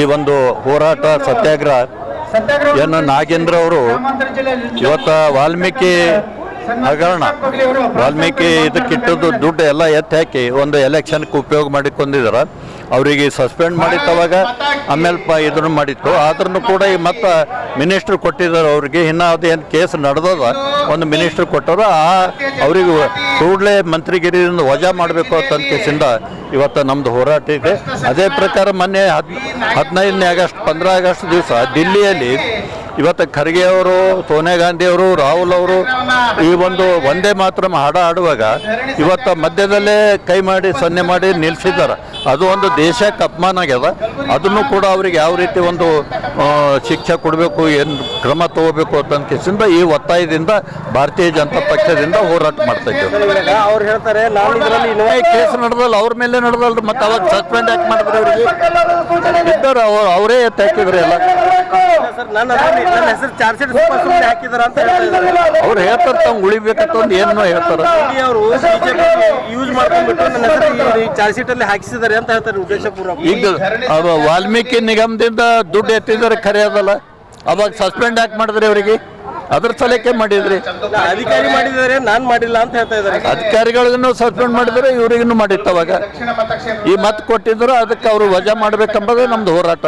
ಈ ಒಂದು ಹೋರಾಟ ಸತ್ಯಾಗ್ರಹ ಏನು ನಾಗೇಂದ್ರ ಅವರು ಇವತ್ತು ವಾಲ್ಮೀಕಿ ಹಗರಣ ವಾಲ್ಮೀಕಿ ಇದಕ್ಕಿಟ್ಟದ್ದು ದುಡ್ಡು ಎಲ್ಲ ಎತ್ತಿ ಹಾಕಿ ಒಂದು ಎಲೆಕ್ಷನ್ಗೆ ಉಪಯೋಗ ಮಾಡಿಕೊಂಡಿದ್ದಾರೆ. ಅವರಿಗೆ ಸಸ್ಪೆಂಡ್ ಮಾಡಿತ್ತವಾಗ ಆಮೇಲೆ ಇದನ್ನು ಮಾಡಿತ್ತು. ಆದ್ರೂ ಕೂಡ ಈ ಮತ್ತು ಮಿನಿಸ್ಟ್ರ್ ಕೊಟ್ಟಿದ್ದಾರೆ ಅವ್ರಿಗೆ. ಇನ್ನೂ ಅದೇನು ಕೇಸ್ ನಡೆದದ ಒಂದು ಮಿನಿಸ್ಟ್ರ್ ಕೊಟ್ಟರು. ಅವರಿಗೆ ಕೂಡಲೇ ಮಂತ್ರಿಗಿರಿಯಿಂದ ವಜಾ ಮಾಡಬೇಕು ಅಂತ ಕೇಸಿಂದ ಇವತ್ತು ನಮ್ಮದು ಹೋರಾಟ ಇದೆ. ಅದೇ ಪ್ರಕಾರ ಮೊನ್ನೆ 15ನೇ ಆಗಸ್ಟ್ 15 ಆಗಸ್ಟ್ ದಿವಸ ದಿಲ್ಲಿಯಲ್ಲಿ ಇವತ್ತು ಖರ್ಗೆ ಅವರು, ಸೋನಿಯಾ ಗಾಂಧಿ ಅವರು, ರಾಹುಲ್ ಅವರು ಈ ಒಂದು ವಂದೇ ಮಾತರಂ ಹಾಡ ಆಡುವಾಗ ಇವತ್ತು ಮಧ್ಯದಲ್ಲೇ ಕೈ ಮಾಡಿ ಸನ್ನೆ ಮಾಡಿ ನಿಲ್ಲಿಸಿದ್ದಾರೆ. ಅದು ಒಂದು ದೇಶಕ್ಕೆ ಅಪಮಾನ ಆಗ್ಯದ. ಅದನ್ನು ಕೂಡ ಅವರಿಗೆ ಯಾವ ರೀತಿ ಒಂದು ಶಿಕ್ಷೆ ಕೊಡಬೇಕು, ಏನು ಕ್ರಮ ತಗೋಬೇಕು ಅಂತ ಕೇಸಿಂದ ಈ ಒತ್ತಾಯದಿಂದ ಭಾರತೀಯ ಜನತಾ ಪಕ್ಷದಿಂದ ಹೋರಾಟ ಮಾಡ್ತಾ ಇದ್ದೇವೆ. ಅವ್ರು ಹೇಳ್ತಾರೆ ಕೇಸ್ ನಡೆದಲ್ಲ, ಅವ್ರ ಮೇಲೆ ನಡೆದಲ್ರಿ, ಮತ್ತೆ ಅವಾಗ ಸಸ್ಪೆಂಡ್ ಯಾಕೆ ಮಾಡಿದ್ರೆ ಅವರಿಗೆ ಇದ್ದಾರೆ, ಅವರೇ ಎತ್ತಿ ಹಾಕಿದ್ರು ಎಲ್ಲ. ಹೆಸರು ಚಾರ್ಜ್ ಶೀಟ್ ಹಾಕಿದಾರ ಅಂತ ಅವ್ರು ಹೇಳ್ತಾರೆ ತಾವು ಉಳಿಬೇಕಂತ ಒಂದು ಏನು ಹೇಳ್ತಾರೆ. ಅವರು ಯೂಸ್ ಮಾಡ್ಕೊಂಡ್ಬಿಟ್ಟು ನನ್ನ ಹೆಸರು ಚಾರ್ಜ್ ಶೀಟ್ ಅಲ್ಲಿ ಹಾಕಿಸಿದ್ದಾರೆ ಅಂತ ಹೇಳ್ತಾರೆ ಉದ್ದೇಶಪೂರ್ವಕ. ಈಗ ವಾಲ್ಮೀಕಿ ನಿಗಮದಿಂದ ದುಡ್ಡು ಎತ್ತಿದ್ದಾರೆ ಖರೆ ಅದಲ್ಲ, ಅವಾಗ ಸಸ್ಪೆಂಡ್ ಯಾಕೆ ಮಾಡಿದ್ರಿ ಅವರಿಗೆ? ಅದ್ರ ಸಲಕ್ಕೆ ಮಾಡಿದ್ರಿ. ಅಧಿಕಾರಿ ಮಾಡಿದ್ದಾರೆ, ನಾನ್ ಮಾಡಿಲ್ಲ ಅಂತ ಹೇಳ್ತಾ ಇದ್ದಾರೆ. ಅಧಿಕಾರಿಗಳಿಗೂ ಸಸ್ಪೆಂಡ್ ಮಾಡಿದ್ರೆ ಇವರಿಗೂ ಮಾಡಿತ್ತು. ಅವಾಗ ಈ ಮತ್ ಕೊಟ್ಟಿದ್ರು, ಅದಕ್ಕೆ ಅವರು ವಜಾ ಮಾಡ್ಬೇಕಂಬುದು ನಮ್ದು ಹೋರಾಟ.